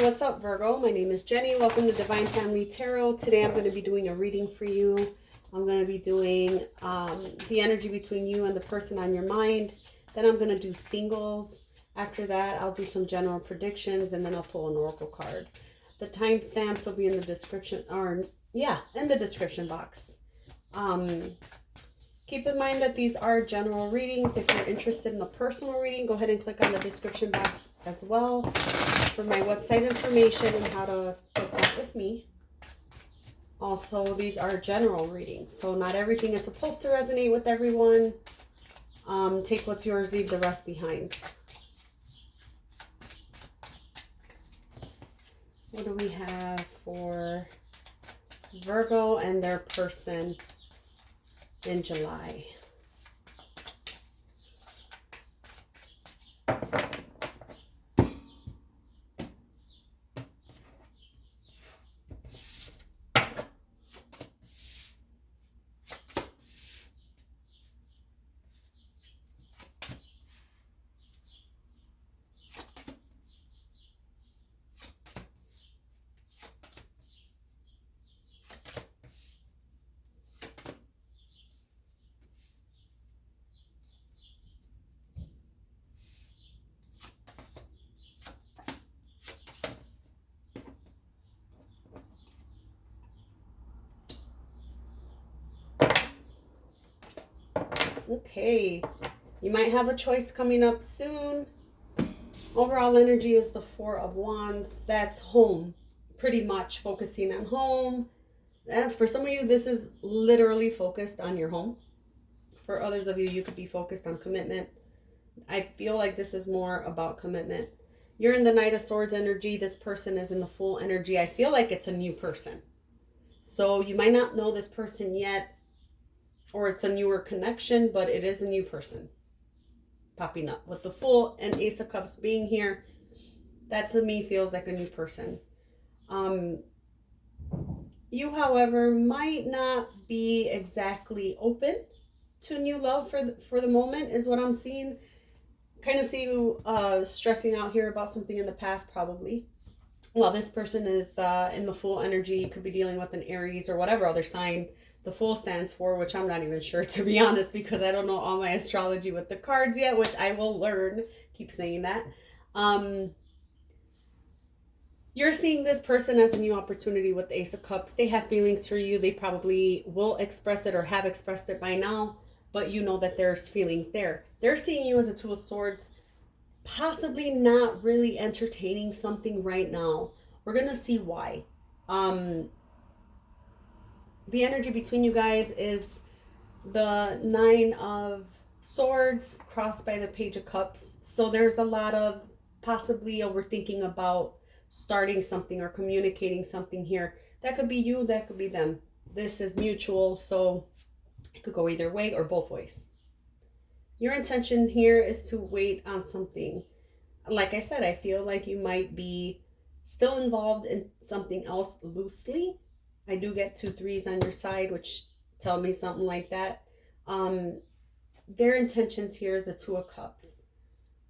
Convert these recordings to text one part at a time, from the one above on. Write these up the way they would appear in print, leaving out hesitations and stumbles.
what's up, Virgo? My name is Jenny. Welcome to Divine Family Tarot. Today I'm going to be doing a reading for you. I'm going to be doing the energy between you and the person on your mind. Then I'm going to do singles. After that, I'll do some general predictions, and then I'll pull an oracle card. The timestamps will be in the description, in the description box. Keep in mind that these are general readings. If you're interested in a personal reading, go ahead and click on the description box as well for my website information and how to hook up with me. Also, these are general readings, so not everything is supposed to resonate with everyone. Take what's yours, leave the rest behind. What do we have for Virgo and their person in July? Okay, you might have a choice coming up soon. Overall energy is the Four of Wands. That's home, pretty much focusing on home. And for some of you, this is literally focused on your home. For others of you, you could be focused on commitment. I feel like this is more about commitment. You're in the Knight of Swords energy. This person is in the Fool energy. I feel like it's a new person. So you might not know this person yet, or it's a newer connection, but it is a new person popping up. With the Fool and Ace of Cups being here, that to me feels like a new person. You, however, might not be exactly open to new love for the moment, is what I'm seeing. Kind of see you stressing out here about something in the past, probably. Well, this person is in the Fool energy. You could be dealing with an Aries or whatever other sign the Fool stands for, which I'm not even sure, to be honest, because I don't know all my astrology with the cards yet, which I will learn. Keep saying that. You're seeing this person as a new opportunity with the Ace of Cups. They have feelings for you. They probably will express it or have expressed it by now, but you know that there's feelings there. They're seeing you as a Two of Swords, possibly not really entertaining something right now. We're going to see why. The energy between you guys is the Nine of Swords crossed by the Page of Cups. So there's a lot of possibly overthinking about starting something or communicating something here. That could be you, that could be them. This is mutual, so it could go either way or both ways. Your intention here is to wait on something. Like I said, I feel like you might be still involved in something else loosely. I do get 2 3s on your side, which tell me something like that. Their intentions here is a Two of Cups.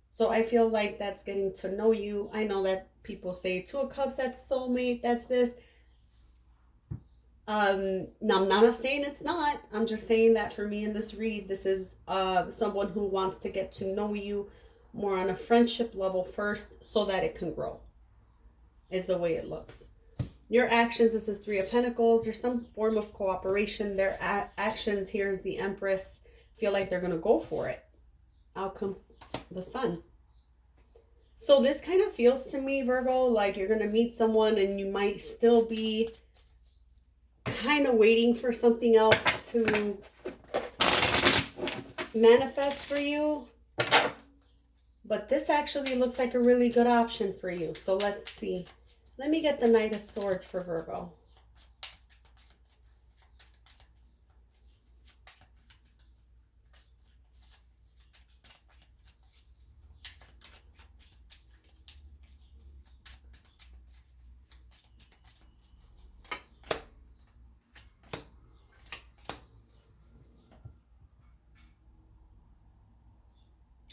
So I feel like that's getting to know you. I know that people say Two of Cups, that's soulmate, that's this. Now I'm not saying it's not. I'm just saying that for me in this read, this is someone who wants to get to know you more on a friendship level first so that it can grow, is the way it looks. Your actions, this is Three of Pentacles. There's some form of cooperation. Their actions, here's the Empress, feel like they're going to go for it. Out come the Sun. So this kind of feels to me, Virgo, like you're going to meet someone and you might still be kind of waiting for something else to manifest for you. But this actually looks like a really good option for you. So let's see. Let me get the Knight of Swords for Virgo.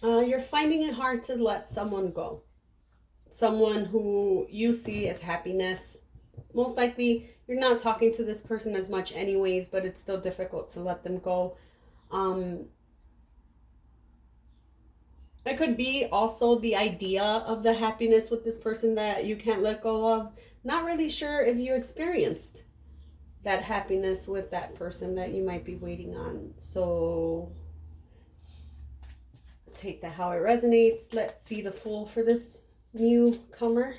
You're finding it hard to let someone go. someone who you see as happiness. Most likely you're not talking to this person as much anyways, but it's still difficult to let them go. It could be also the idea of the happiness with this person that you can't let go of. Not really sure if you experienced that happiness with that person that you might be waiting on. So take that how it resonates. Let's see the Fool for this newcomer.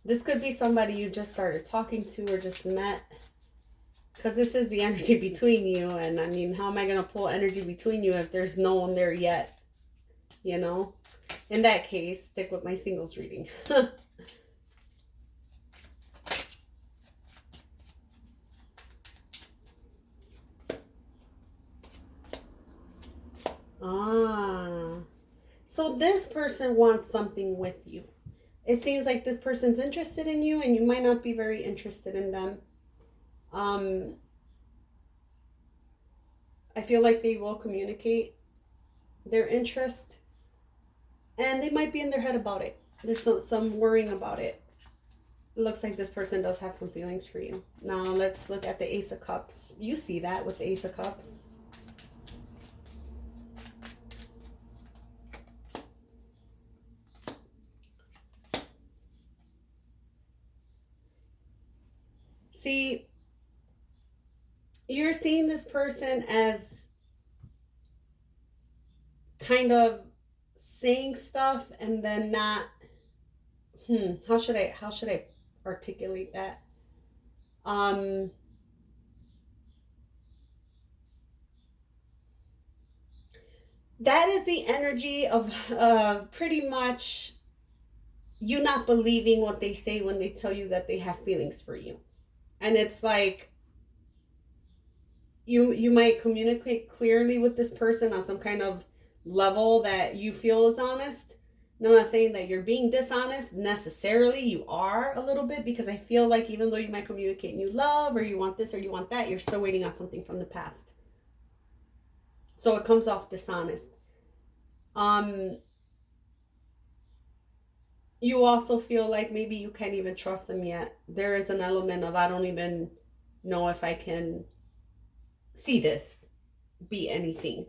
This could be somebody you just started talking to or just met. Because this is the energy between you. And I mean, how am I going to pull energy between you if there's no one there yet? You know? In that case, stick with my singles reading. So this person wants something with you. It seems like this person's interested in you and you might not be very interested in them. I feel like they will communicate their interest and they might be in their head about it. There's some worrying about it. It looks like this person does have some feelings for you. Now let's look at the Ace of Cups. You see that with the Ace of Cups. See, you're seeing this person as kind of saying stuff and then not, how should I articulate that? That is the energy of pretty much you not believing what they say when they tell you that they have feelings for you. And it's like you might communicate clearly with this person on some kind of level that you feel is honest. And I'm not saying that you're being dishonest necessarily. You are a little bit, because I feel like even though you might communicate and you love or you want this or you want that, you're still waiting on something from the past. So it comes off dishonest. You also feel like maybe you can't even trust them yet. There is an element of, I don't even know if I can see this be anything.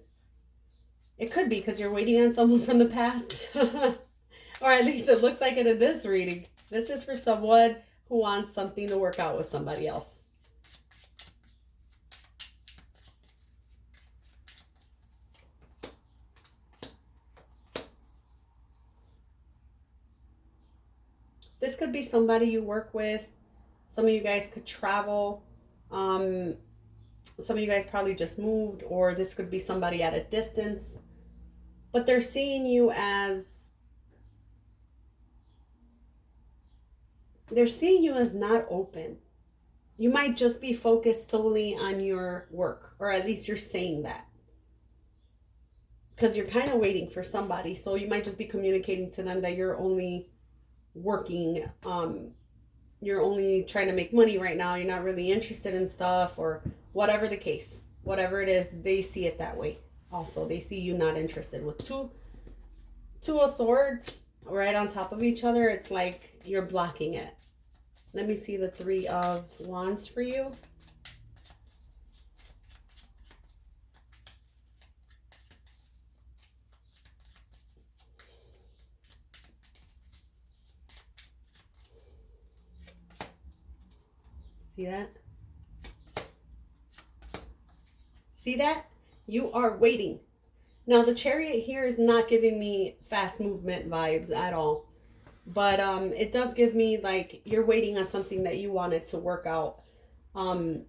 It could be because you're waiting on someone from the past. Or at least it looks like it in this reading. This is for someone who wants something to work out with somebody else. This could be somebody you work with. Some of you guys could travel. Some of you guys probably just moved, or this could be somebody at a distance. But they're seeing you as not open. You might just be focused solely on your work, or at least you're saying that. Because you're kind of waiting for somebody. So you might just be communicating to them that you're only working, you're only trying to make money right now. You're not really interested in stuff, or whatever the case. Whatever it is, they see it that way. Also, they see you not interested. With two of Swords right on top of each other, it's like you're blocking it. Let me see the Three of Wands for you. See that? See that? You are waiting. Now, the Chariot here is not giving me fast movement vibes at all. But it does give me like you're waiting on something that you wanted to work out. And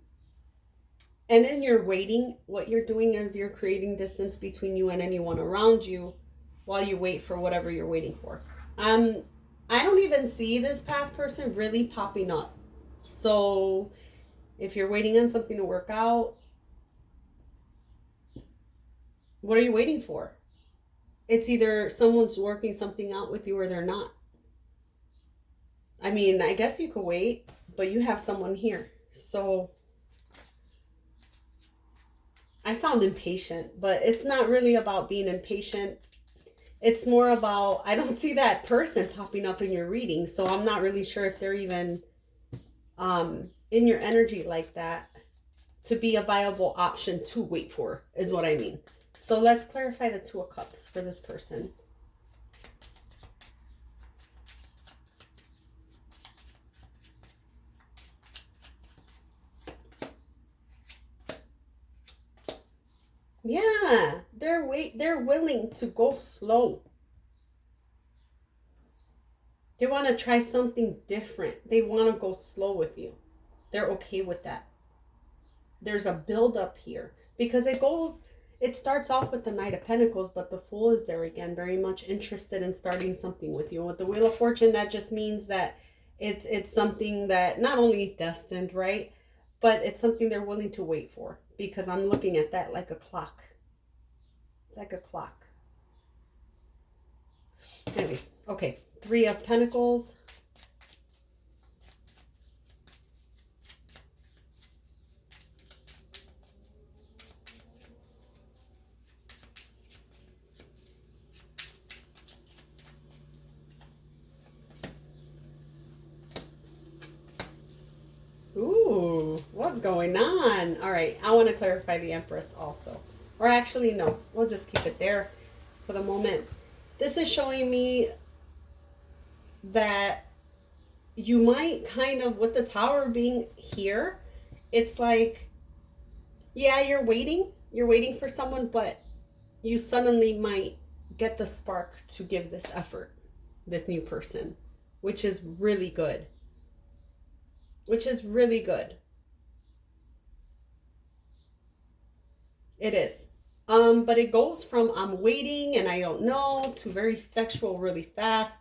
in your waiting, what you're doing is you're creating distance between you and anyone around you while you wait for whatever you're waiting for. I don't even see this past person really popping up. So if you're waiting on something to work out, what are you waiting for? It's either someone's working something out with you or they're not. I mean, I guess you could wait, but you have someone here. So I sound impatient, but it's not really about being impatient. It's more about, I don't see that person popping up in your reading, so I'm not really sure if they're even in your energy like that to be a viable option to wait for, is what I mean. So let's clarify the Two of Cups for this person. Yeah, they're willing to go slow. They want to try something different. They want to go slow with you. They're okay with that. There's a build up here because it starts off with the Knight of Pentacles, but the Fool is there again, very much interested in starting something with you. With the Wheel of Fortune, that just means that it's something that not only destined, right? But it's something they're willing to wait for, because I'm looking at that like a clock. It's like a clock. Anyways, okay. Three of Pentacles. Ooh, what's going on? All right, I want to clarify the Empress also. Or actually, no, we'll just keep it there for the moment. This is showing me that you might kind of, with the Tower being here, it's like, yeah, you're waiting for someone, but you suddenly might get the spark to give this effort, this new person, which is really good. Which is really good. It is. But it goes from I'm waiting and I don't know to very sexual really fast,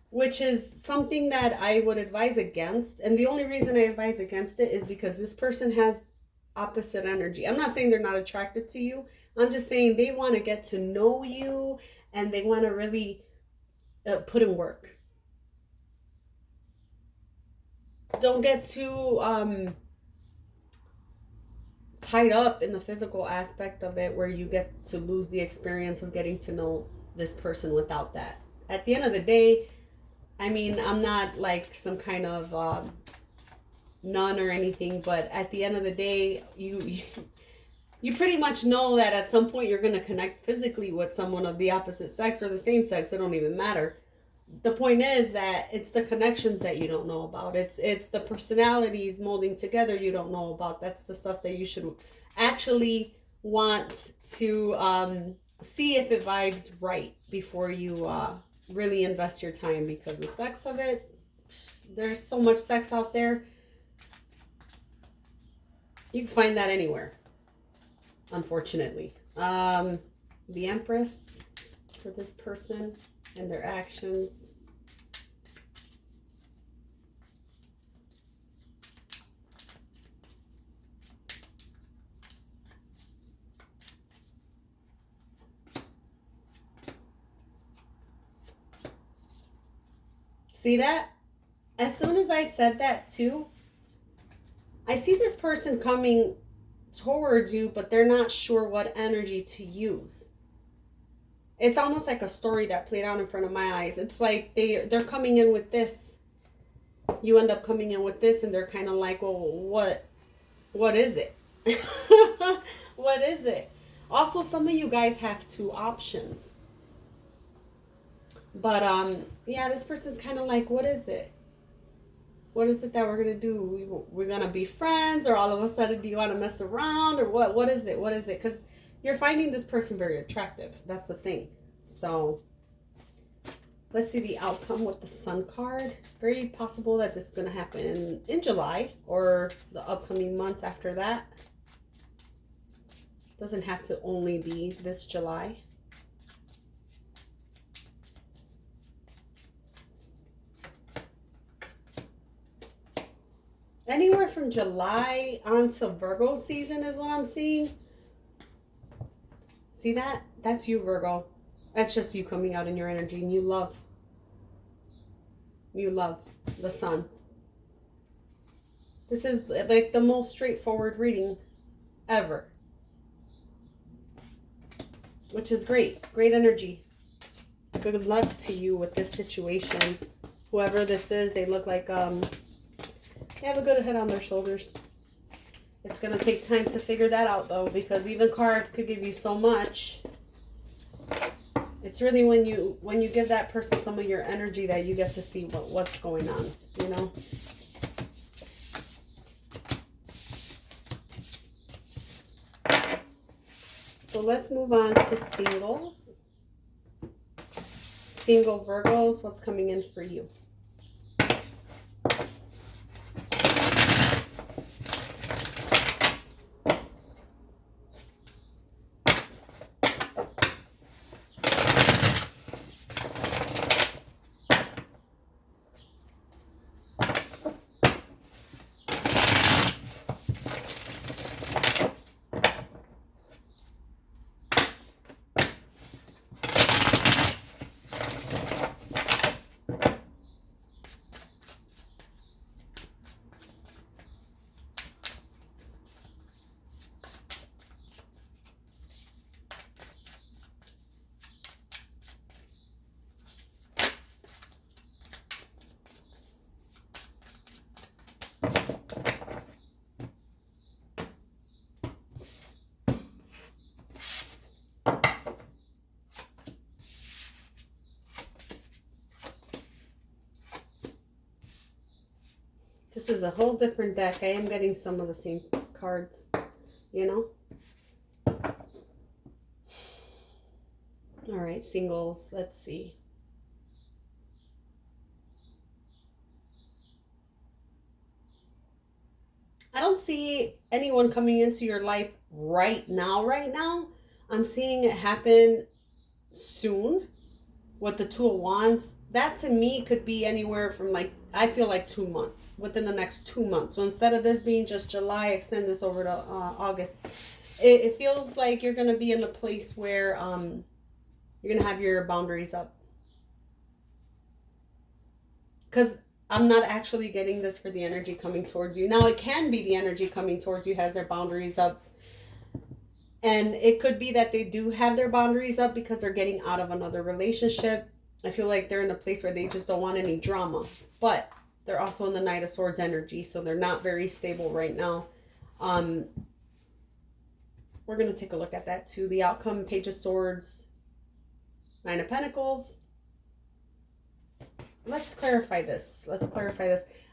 which is something that I would advise against. And the only reason I advise against it is because this person has opposite energy. I'm not saying they're not attracted to you. I'm just saying they want to get to know you and they want to really put in work. Don't get too tied up in the physical aspect of it where you get to lose the experience of getting to know this person without that. At the end of the day, I mean, I'm not like some kind of nun or anything, but at the end of the day, you pretty much know that at some point you're going to connect physically with someone of the opposite sex or the same sex. It don't even matter. The point is that it's the connections that you don't know about. It's the personalities molding together you don't know about. That's the stuff that you should actually want to see if it vibes right before you really invest your time, because the sex of it, there's so much sex out there. You can find that anywhere, unfortunately. The Empress for this person and their actions. See that? As soon as I said that too, I see this person coming towards you, but they're not sure what energy to use. It's almost like a story that played out in front of my eyes. It's like they're coming in with this. You end up coming in with this, and they're kind of like, well, what is it? What is it? Also, some of you guys have two options. But yeah, this person's kind of like, what is it? What is it that we're gonna do? We're gonna be friends, or all of a sudden, do you want to mess around, or what? What is it? What is it? Because you're finding this person very attractive. That's the thing. So let's see the outcome with the Sun card. Very possible that this is going to happen in July or the upcoming months after that. Doesn't have to only be this July. Anywhere from July on to Virgo season is what I'm seeing. See that? That's you, Virgo. That's just you coming out in your energy, and you love the Sun. This is like the most straightforward reading ever, which is great. Great energy. Good luck to you with this situation. Whoever this is, they look like they have a good head on their shoulders. It's going to take time to figure that out, though, because even cards could give you so much. It's really when you give that person some of your energy that you get to see what's going on, you know? So let's move on to singles. Single Virgos, what's coming in for you? This is a whole different deck. I am getting some of the same cards, you know? All right, singles. Let's see. I don't see anyone coming into your life right now. I'm seeing it happen soon with the Two of Wands. That to me could be anywhere from, like, I feel like 2 months, within the next 2 months. So instead of this being just July, extend this over to August. It feels like you're going to be in a place where you're going to have your boundaries up. Because I'm not actually getting this for the energy coming towards you. Now, it can be the energy coming towards you has their boundaries up. And it could be that they do have their boundaries up because they're getting out of another relationship. I feel like they're in a place where they just don't want any drama. But they're also in the Knight of Swords energy, so they're not very stable right now. We're going to take a look at that too. The outcome, Page of Swords, Nine of Pentacles. Let's clarify this.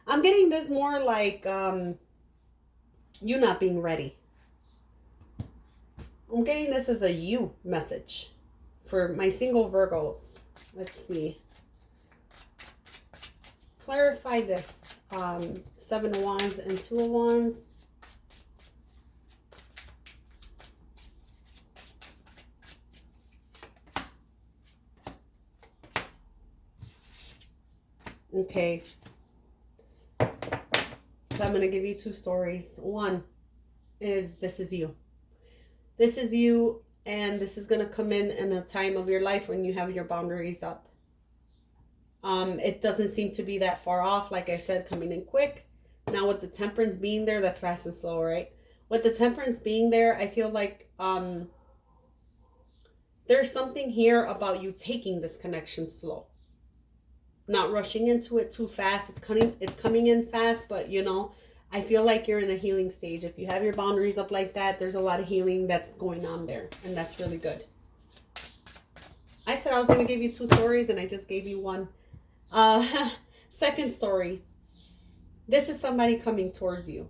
I'm getting this more like you not being ready. I'm getting this as a you message for my single Virgos. Let's see. Clarify this. Seven of Wands and Two of Wands. Okay. So I'm going to give you two stories. One is this is you. This is you, and this is going to come in a time of your life when you have your boundaries up. It doesn't seem to be that far off, like I said, coming in quick. Now with the Temperance being there, that's fast and slow, right? With the Temperance being there, I feel like there's something here about you taking this connection slow. Not rushing into it too fast. It's coming in fast, but you know, I feel like you're in a healing stage. If you have your boundaries up like that, there's a lot of healing that's going on there, and that's really good. I said I was going to give you two stories, and I just gave you one. Second story. This is somebody coming towards you.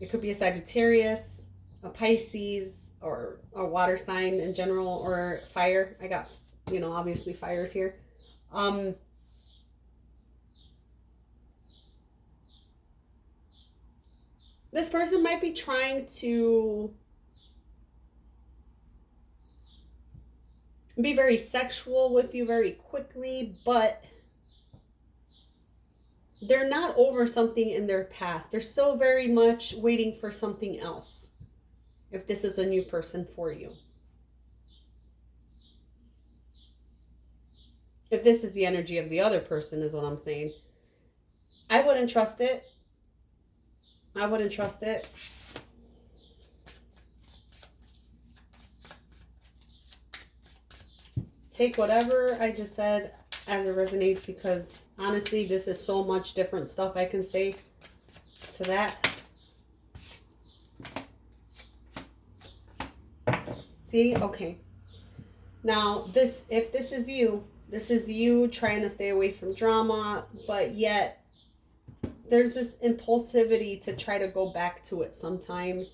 It could be a Sagittarius, a Pisces, or a water sign in general, or fire. I got, you know, obviously fires here. This person might be trying to be very sexual with you very quickly, but they're not over something in their past. They're still very much waiting for something else, if this is a new person for you. If this is the energy of the other person, is what I'm saying. I wouldn't trust it. I wouldn't trust it. take whatever I just said as it resonates, because honestly, this is so much different stuff I can say to that. See? Okay. Now, if this is you trying to stay away from drama, but yet there's this impulsivity to try to go back to it sometimes.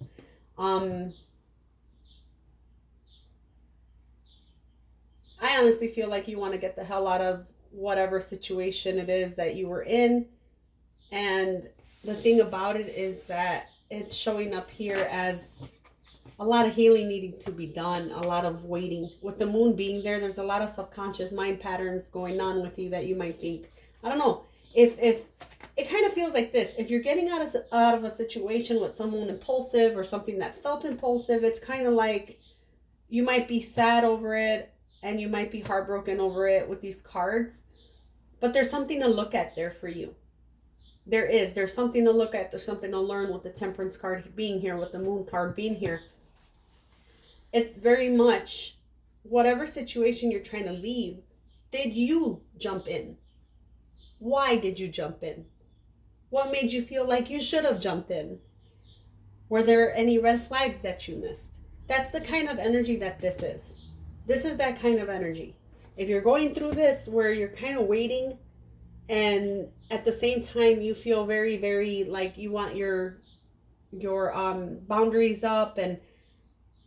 I honestly feel like you want to get the hell out of whatever situation it is that you were in. And the thing about it is that it's showing up here as a lot of healing needing to be done, a lot of waiting. With the moon being there, there's a lot of subconscious mind patterns going on with you that you might think, I don't know, if it kind of feels like this. If you're getting out of a situation with someone impulsive or something that felt impulsive, it's kind of like you might be sad over it and you might be heartbroken over it with these cards. But there's something to look at there for you. There's something to look at. There's something to learn with the Temperance card being here, with the Moon card being here. It's very much whatever situation you're trying to leave, did you jump in? Why did you jump in? What made you feel like you should have jumped in? Were there any red flags that you missed? That's the kind of energy that this is. This is that kind of energy. If you're going through this where you're kind of waiting, and at the same time you feel very, very like you want your boundaries up and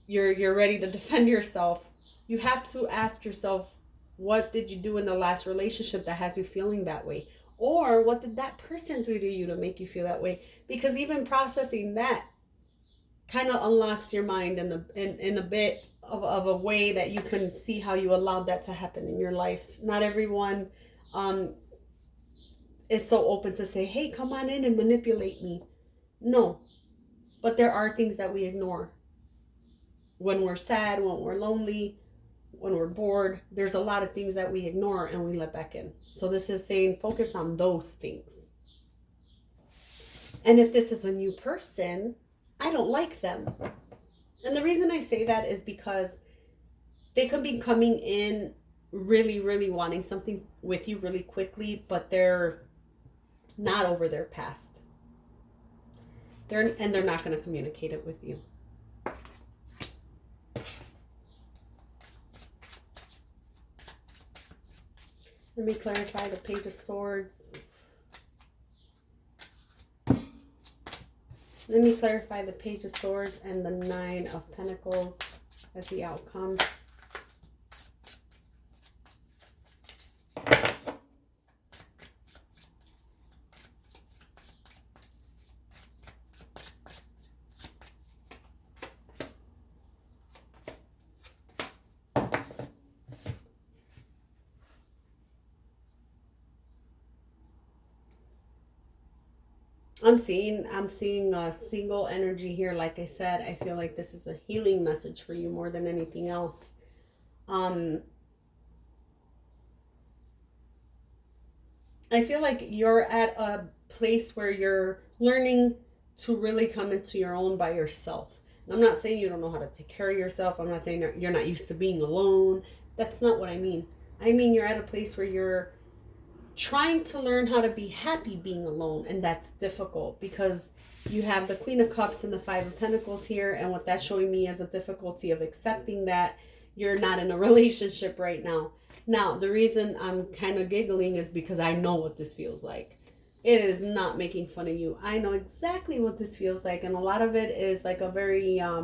you're ready to defend yourself, you have to ask yourself, what did you do in the last relationship that has you feeling that way? Or what did that person do to you to make you feel that way? Because even processing that kind of unlocks your mind in a bit of a way that you can see how you allowed that to happen in your life. Not everyone is so open to say, hey, come on in and manipulate me. No. But there are things that we ignore. When we're sad, when we're lonely, when we're bored, there's a lot of things that we ignore and we let back in. So this is saying focus on those things. And if this is a new person, I don't like them. And the reason I say that is because they could be coming in really, really wanting something with you really quickly, but they're not over their past. They're not going to communicate it with you. Let me clarify the Page of Swords. Let me clarify the Page of Swords and the Nine of Pentacles as the outcome. I'm seeing a single energy here. Like I said, I feel like this is a healing message for you more than anything else. I feel like you're at a place where you're learning to really come into your own by yourself. And I'm not saying you don't know how to take care of yourself. I'm not saying you're not used to being alone. That's not what I mean. I mean, you're at a place where you're trying to learn how to be happy being alone, and that's difficult because you have the Queen of Cups and the Five of Pentacles here, and what that's showing me is a difficulty of accepting that you're not in a relationship right now. Now, the reason I'm kind of giggling is because I know what this feels like. It is not making fun of you. I know exactly what this feels like, and a lot of it is like a very, I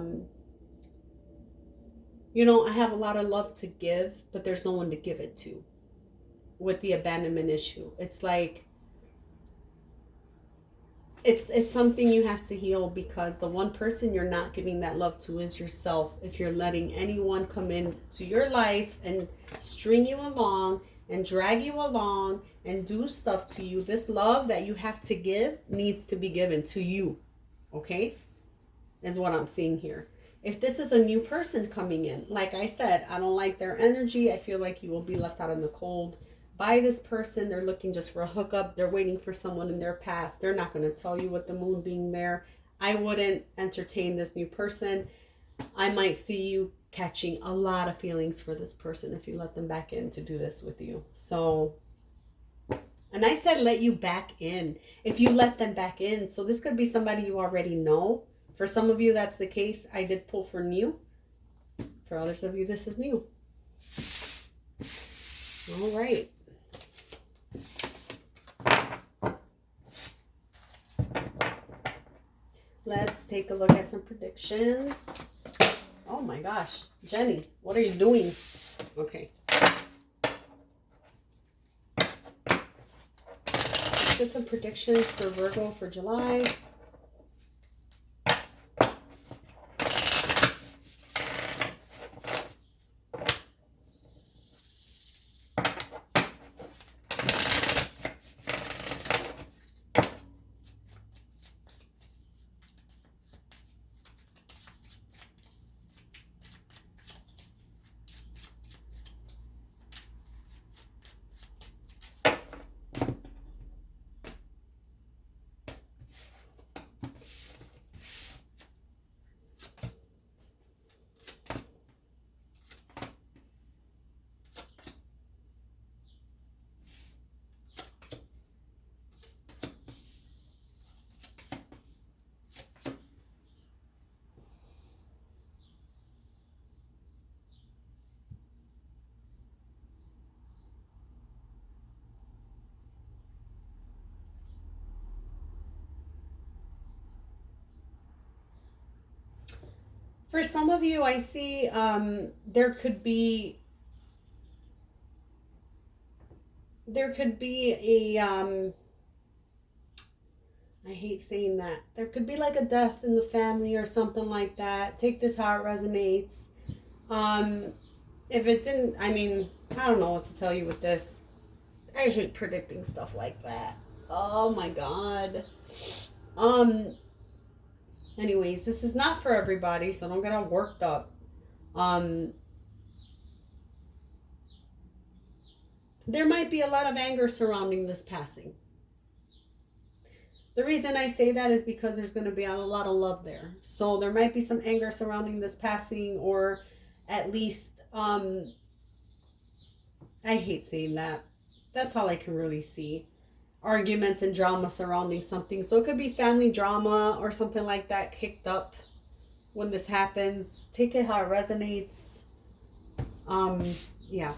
have a lot of love to give, but there's no one to give it to. With the abandonment issue, it's like it's something you have to heal, because the one person you're not giving that love to is yourself. If you're letting anyone come into your life and string you along and drag you along and do stuff to you, this love that you have to give needs to be given to you. Okay, is what I'm seeing here. If this is a new person coming in, like I said, I don't like their energy. I feel like you will be left out in the cold by this person. They're looking just for a hookup. They're waiting for someone in their past. They're not going to tell you with the moon being there. I wouldn't entertain this new person. I might see you catching a lot of feelings for this person if you let them back in to do this with you. So, and I said let you back in if you let them back in. So this could be somebody you already know. For some of you, that's the case. I did pull for new. For others of you, this is new. All right. Let's take a look at some predictions. Oh my gosh. Jenny, what are you doing? Okay. Let's get some predictions for Virgo for July. For some of you, I see there could be a I hate saying that. There could be like a death in the family or something like that. Take this how it resonates. If it didn't, I mean, I don't know what to tell you with this. I hate predicting stuff like that. Oh my God. Anyways, this is not for everybody, so don't get all worked up. There might be a lot of anger surrounding this passing. The reason I say that is because there's going to be a lot of love there. So there might be some anger surrounding this passing, or at least, I hate saying that. That's all I can really see. Arguments and drama surrounding something. So it could be family drama or something like that kicked up when this happens. Take it how it resonates. Yeah.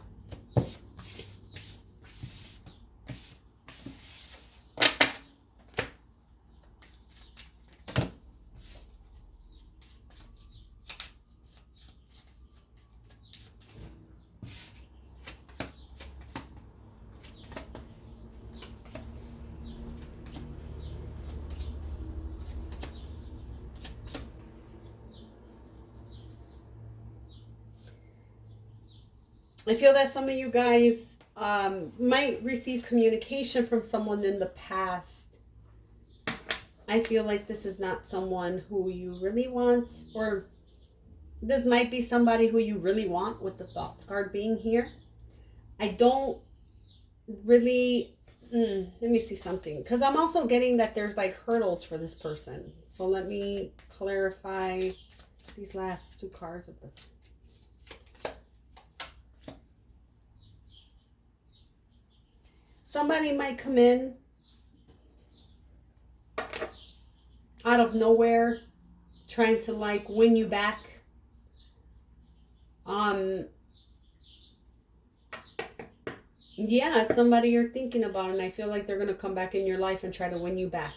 I feel that some of you guys might receive communication from someone in the past. I feel like this is not someone who you really want, or this might be somebody who you really want with the thoughts card being here. I don't really, let me see something. Because I'm also getting that there's like hurdles for this person. So let me clarify these last two cards of the... Somebody might come in out of nowhere trying to like win you back. Yeah, it's somebody you're thinking about, and I feel like they're going to come back in your life and try to win you back.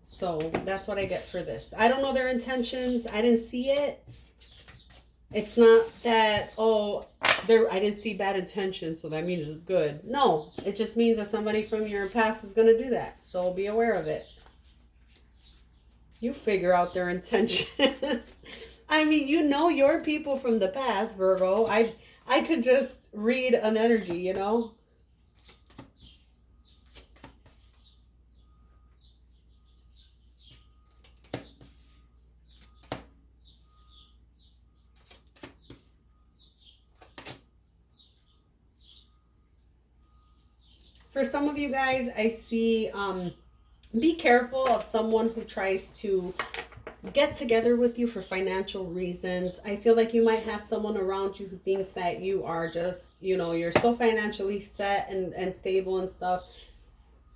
So that's what I get for this. I don't know their intentions. I didn't see it. It's not that, oh, I didn't see bad intentions, so that means it's good. No, it just means that somebody from your past is going to do that. So be aware of it. You figure out their intentions. I mean, you know your people from the past, Virgo. I could just read an energy, you know? For some of you guys, I see, be careful of someone who tries to get together with you for financial reasons. I feel like you might have someone around you who thinks that you are just, you know, you're so financially set and stable and stuff.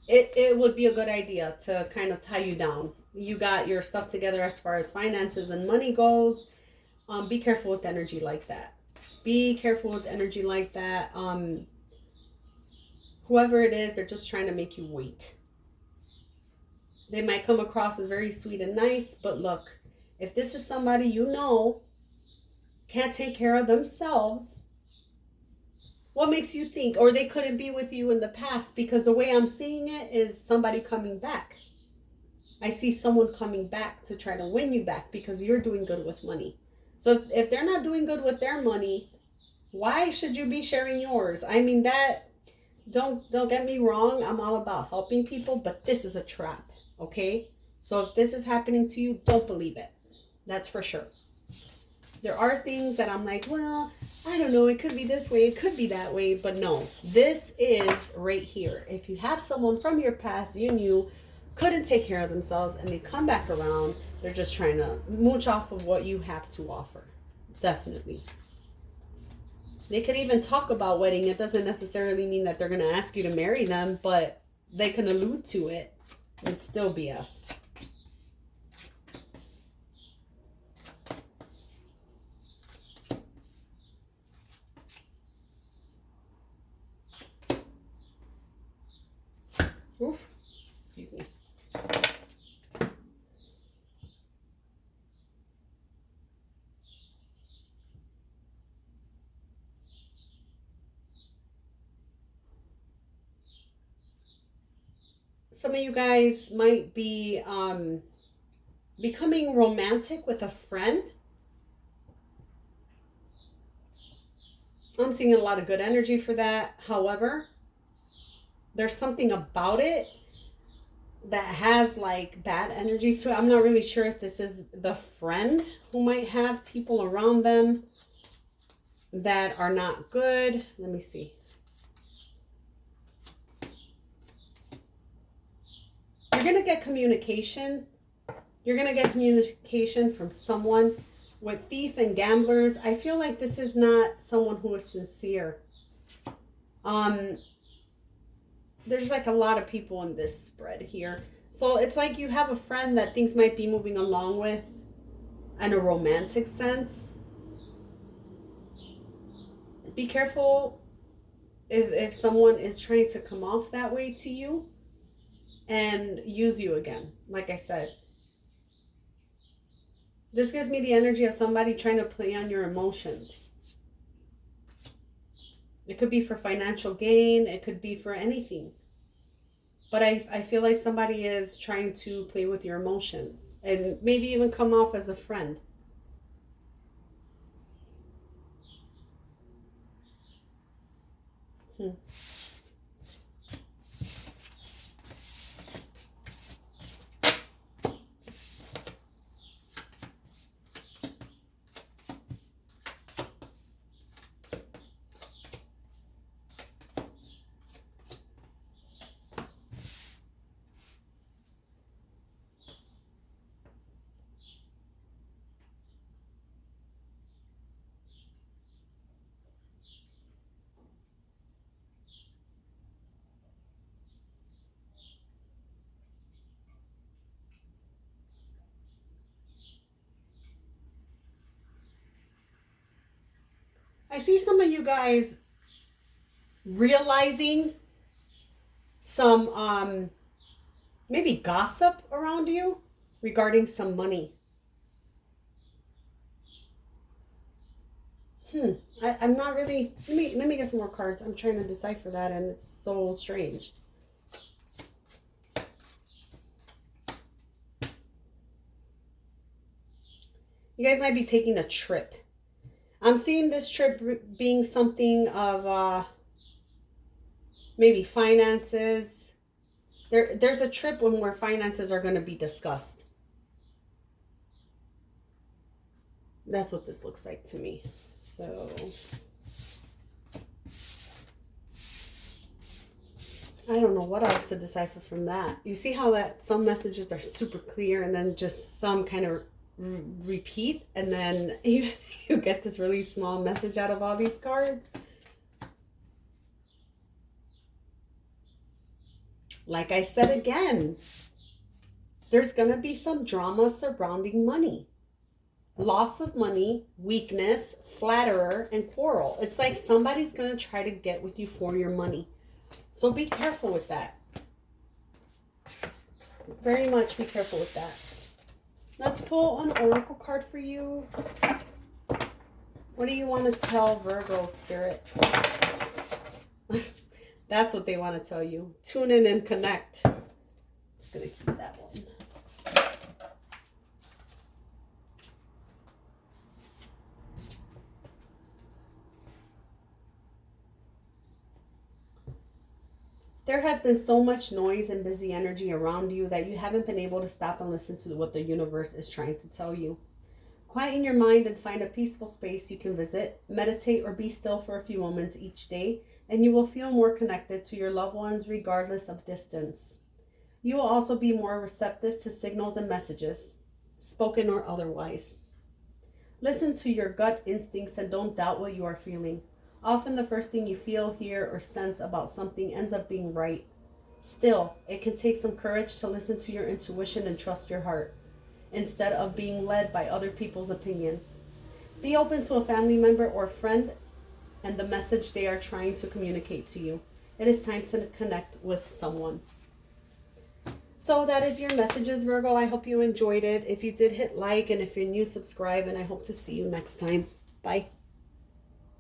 It would be a good idea to kind of tie you down. You got your stuff together as far as finances and money goes. Be careful with energy like that. Be careful with energy like that. Whoever it is, they're just trying to make you wait. They might come across as very sweet and nice, but look, if this is somebody you know can't take care of themselves, what makes you think, or they couldn't be with you in the past? Because the way I'm seeing it is somebody coming back. I see someone coming back to try to win you back because you're doing good with money. So if they're not doing good with their money, why should you be sharing yours? I mean, that, don't get me wrong, I'm all about helping people, but this is a trap. Okay, so if this is happening to you, don't believe it. That's for sure. There are things that I'm like, well, I don't know, it could be this way, it could be that way, but no, this is right here. If you have someone from your past you knew couldn't take care of themselves and they come back around, they're just trying to mooch off of what you have to offer. Definitely. They could even talk about wedding. It doesn't necessarily mean that they're going to ask you to marry them, but they can allude to it. It's still BS. Oof. Excuse me. Some of you guys might be becoming romantic with a friend. I'm seeing a lot of good energy for that. However, there's something about it that has like bad energy to it. I'm not really sure if this is the friend who might have people around them that are not good. Let me see. You're going to get communication. You're going to get communication from someone. With thief and gamblers, I feel like this is not someone who is sincere. There's like a lot of people in this spread here. So it's like you have a friend that things might be moving along with in a romantic sense. Be careful if someone is trying to come off that way to you and use you again. Like I said, this gives me the energy of somebody trying to play on your emotions. It could be for financial gain. It could be for anything. But I feel like somebody is trying to play with your emotions and maybe even come off as a friend. I see some of you guys realizing some maybe gossip around you regarding some money. I'm not really, let me get some more cards. I'm trying to decipher that and it's so strange. You guys might be taking a trip. I'm seeing this trip being something of maybe finances. There's a trip where finances are going to be discussed. That's what this looks like to me. So I don't know what else to decipher from that. You see how that some messages are super clear and then just some kind of repeat, and then you get this really small message out of all these cards. Like I said again, there's going to be some drama surrounding money. Loss of money, weakness, flatterer, and quarrel. It's like somebody's going to try to get with you for your money. So be careful with that. Very much be careful with that. Let's pull an oracle card for you. What do you want to tell Virgo, Spirit? That's what they want to tell you. Tune in and connect. Just going to keep that one. There has been so much noise and busy energy around you that you haven't been able to stop and listen to what the universe is trying to tell you. Quieten your mind and find a peaceful space you can visit, meditate, or be still for a few moments each day, and you will feel more connected to your loved ones regardless of distance. You will also be more receptive to signals and messages, spoken or otherwise. Listen to your gut instincts and don't doubt what you are feeling. Often the first thing you feel, hear, or sense about something ends up being right. Still, it can take some courage to listen to your intuition and trust your heart, instead of being led by other people's opinions. Be open to a family member or friend and the message they are trying to communicate to you. It is time to connect with someone. So that is your messages, Virgo. I hope you enjoyed it. If you did, hit like, and if you're new, subscribe, and I hope to see you next time. Bye.